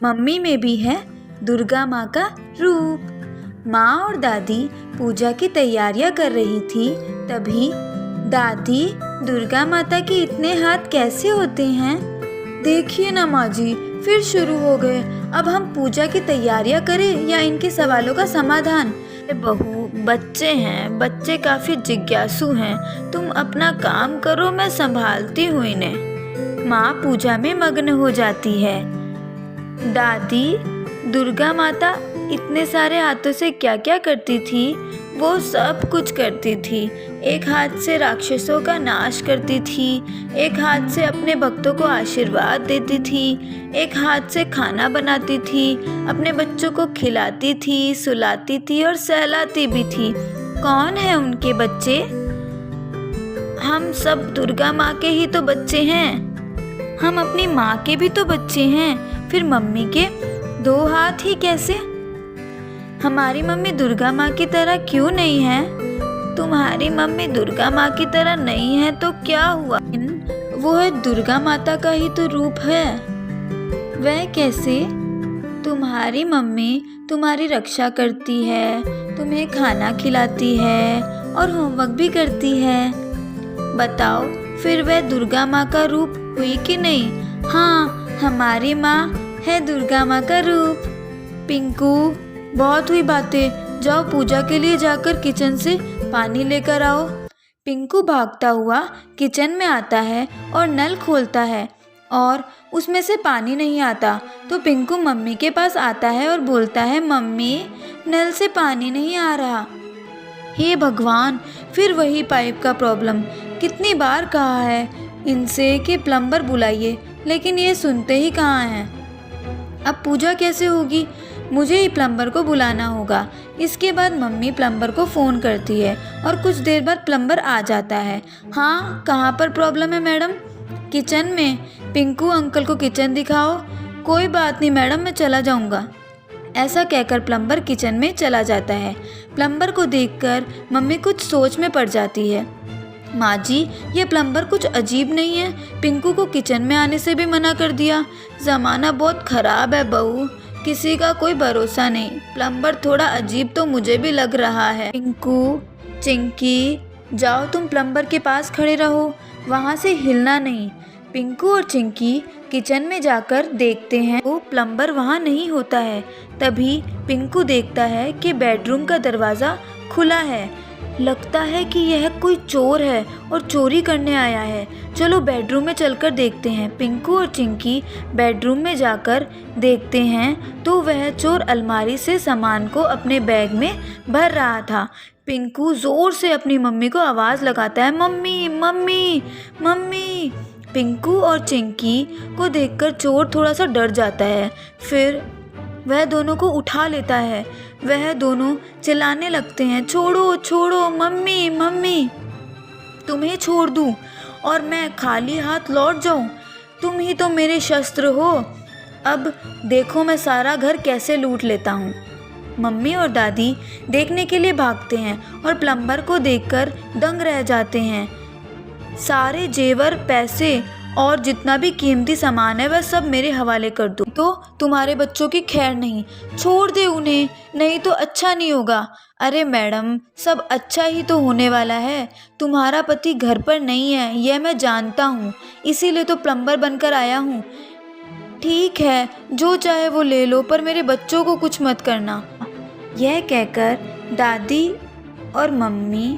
Mummy में भी है दुर्गा माँ का रूप। माँ और दादी पूजा की तैयारियां कर रही थी। तभी दादी, दुर्गा माता के इतने हाथ कैसे होते हैं? देखिए ना माँ जी, फिर शुरू हो गए। अब हम पूजा की तैयारियां करें या इनके सवालों का समाधान? बहू, बच्चे हैं, बच्चे काफी जिज्ञासु हैं। तुम अपना काम करो, मैं संभालती हूँ इन्हें। माँ पूजा में मग्न हो जाती है। दादी, दुर्गा माता इतने सारे हाथों से क्या क्या करती थी? वो सब कुछ करती थी। एक हाथ से राक्षसों का नाश करती थी, एक हाथ से अपने भक्तों को आशीर्वाद देती थी, एक हाथ से खाना बनाती थी, अपने बच्चों को खिलाती थी, सुलाती थी और सहलाती भी थी। कौन है उनके बच्चे? हम सब दुर्गा माँ के ही तो बच्चे हैं। हम अपनी माँ के भी तो बच्चे हैं। फिर मम्मी के 2 हाथ ही कैसे? हमारी मम्मी दुर्गा माँ की तरह क्यों नहीं है? तुम्हारी मम्मी दुर्गा माँ की तरह नहीं है तो क्या हुआ? वो है दुर्गा माता का ही तो रूप है। वह कैसे? तुम्हारी मम्मी तुम्हारी रक्षा करती है, तुम्हें खाना खिलाती है और होमवर्क भी करती है। बताओ, फिर वह दुर्गा माँ का रूप हुई कि नहीं? हाँ, हमारी माँ है दुर्गा माँ का रूप। पिंकू, बहुत हुई बातें, जाओ पूजा के लिए जाकर किचन से पानी लेकर आओ। पिंकू भागता हुआ किचन में आता है और नल खोलता है और उसमें से पानी नहीं आता। तो पिंकू मम्मी के पास आता है और बोलता है, मम्मी, नल से पानी नहीं आ रहा। हे भगवान, फिर वही पाइप का प्रॉब्लम। कितनी बार कहा है इनसे कि प्लम्बर बुलाइए, लेकिन ये सुनते ही कहाँ हैं। अब पूजा कैसे होगी? मुझे ही प्लम्बर को बुलाना होगा। इसके बाद मम्मी प्लम्बर को फ़ोन करती है और कुछ देर बाद प्लम्बर आ जाता है। हाँ, कहाँ पर प्रॉब्लम है मैडम? किचन में। पिंकू, अंकल को किचन दिखाओ। कोई बात नहीं मैडम, मैं चला जाऊँगा। ऐसा कहकर प्लम्बर किचन में चला जाता है। प्लम्बर को देखकर मम्मी कुछ सोच में पड़ जाती है। माँ जी, ये प्लम्बर कुछ अजीब नहीं है? पिंकू को किचन में आने से भी मना कर दिया। ज़माना बहुत ख़राब है बहू, किसी का कोई भरोसा नहीं। प्लम्बर थोड़ा अजीब तो मुझे भी लग रहा है। पिंकू, चिंकी, जाओ तुम प्लम्बर के पास खड़े रहो, वहाँ से हिलना नहीं। पिंकू और चिंकी किचन में जाकर देखते हैं तो प्लम्बर वहाँ नहीं होता है। तभी पिंकू देखता है कि बेडरूम का दरवाज़ा खुला है। लगता है कि यह कोई चोर है और चोरी करने आया है। चलो बेडरूम में चलकर देखते हैं। पिंकू और चिंकी बेडरूम में जाकर देखते हैं तो वह चोर अलमारी से सामान को अपने बैग में भर रहा था। पिंकू ज़ोर से अपनी मम्मी को आवाज़ लगाता है, मम्मी, मम्मी, मम्मी। पिंकू और चिंकी को देखकर चोर थोड़ा सा डर जाता है। फिर वह दोनों को उठा लेता है। वह दोनों चिल्लाने लगते हैं, छोड़ो छोड़ो, मम्मी, मम्मी। तुम्हें छोड़ दूँ और मैं खाली हाथ लौट जाऊँ? तुम ही तो मेरे शस्त्र हो। अब देखो मैं सारा घर कैसे लूट लेता हूँ। मम्मी और दादी देखने के लिए भागते हैं और प्लम्बर को देखकर दंग रह जाते हैं। सारे जेवर, पैसे और जितना भी कीमती सामान है वह सब मेरे हवाले कर दो, तो तुम्हारे बच्चों की खैर नहीं। छोड़ दे उन्हें, नहीं तो अच्छा नहीं होगा। अरे मैडम, सब अच्छा ही तो होने वाला है। तुम्हारा पति घर पर नहीं है, यह मैं जानता हूँ, इसीलिए तो प्लम्बर बनकर आया हूँ। ठीक है, जो चाहे वो ले लो, पर मेरे बच्चों को कुछ मत करना। यह कहकर दादी और मम्मी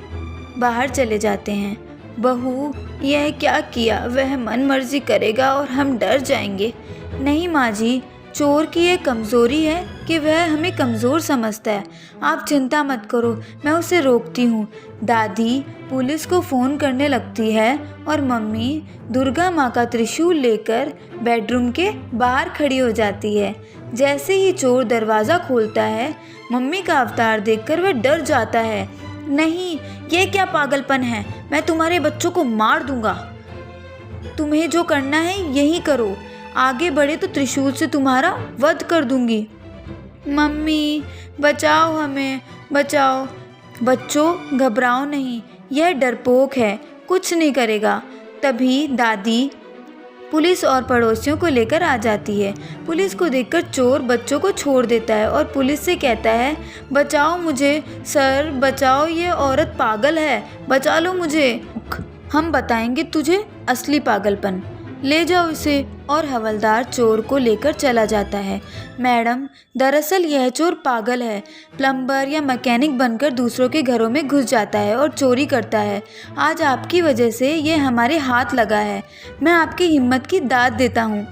बाहर चले जाते हैं। बहू, यह क्या किया? वह मन मर्जी करेगा और हम डर जाएंगे। नहीं माँ जी, चोर की ये कमज़ोरी है कि वह हमें कमज़ोर समझता है। आप चिंता मत करो, मैं उसे रोकती हूँ। दादी पुलिस को फ़ोन करने लगती है और मम्मी दुर्गा माँ का त्रिशूल लेकर बेडरूम के बाहर खड़ी हो जाती है। जैसे ही चोर दरवाज़ा खोलता है, मम्मी का अवतार देखकर वह डर जाता है। नहीं, ये क्या पागलपन है? मैं तुम्हारे बच्चों को मार दूंगा। तुम्हें जो करना है यही करो, आगे बढ़े तो त्रिशूल से तुम्हारा वध कर दूंगी। मम्मी, बचाओ हमें, बचाओ। बच्चों, घबराओ नहीं, यह डरपोक है, कुछ नहीं करेगा। तभी दादी पुलिस और पड़ोसियों को लेकर आ जाती है। पुलिस को देखकर चोर बच्चों को छोड़ देता है और पुलिस से कहता है, बचाओ मुझे सर, बचाओ, ये औरत पागल है, बचा लो मुझे। हम बताएंगे तुझे असली पागलपन, ले जाओ इसे। और हवलदार चोर को लेकर चला जाता है। मैडम, दरअसल यह चोर पागल है, प्लम्बर या मैकेनिक बनकर दूसरों के घरों में घुस जाता है और चोरी करता है। आज आपकी वजह से ये हमारे हाथ लगा है। मैं आपकी हिम्मत की दाद देता हूँ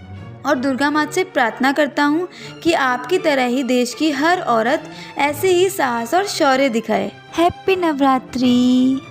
और दुर्गा माँ से प्रार्थना करता हूँ कि आपकी तरह ही देश की हर औरत ऐसे ही साहस और शौर्य दिखाए। हैप्पी नवरात्रि।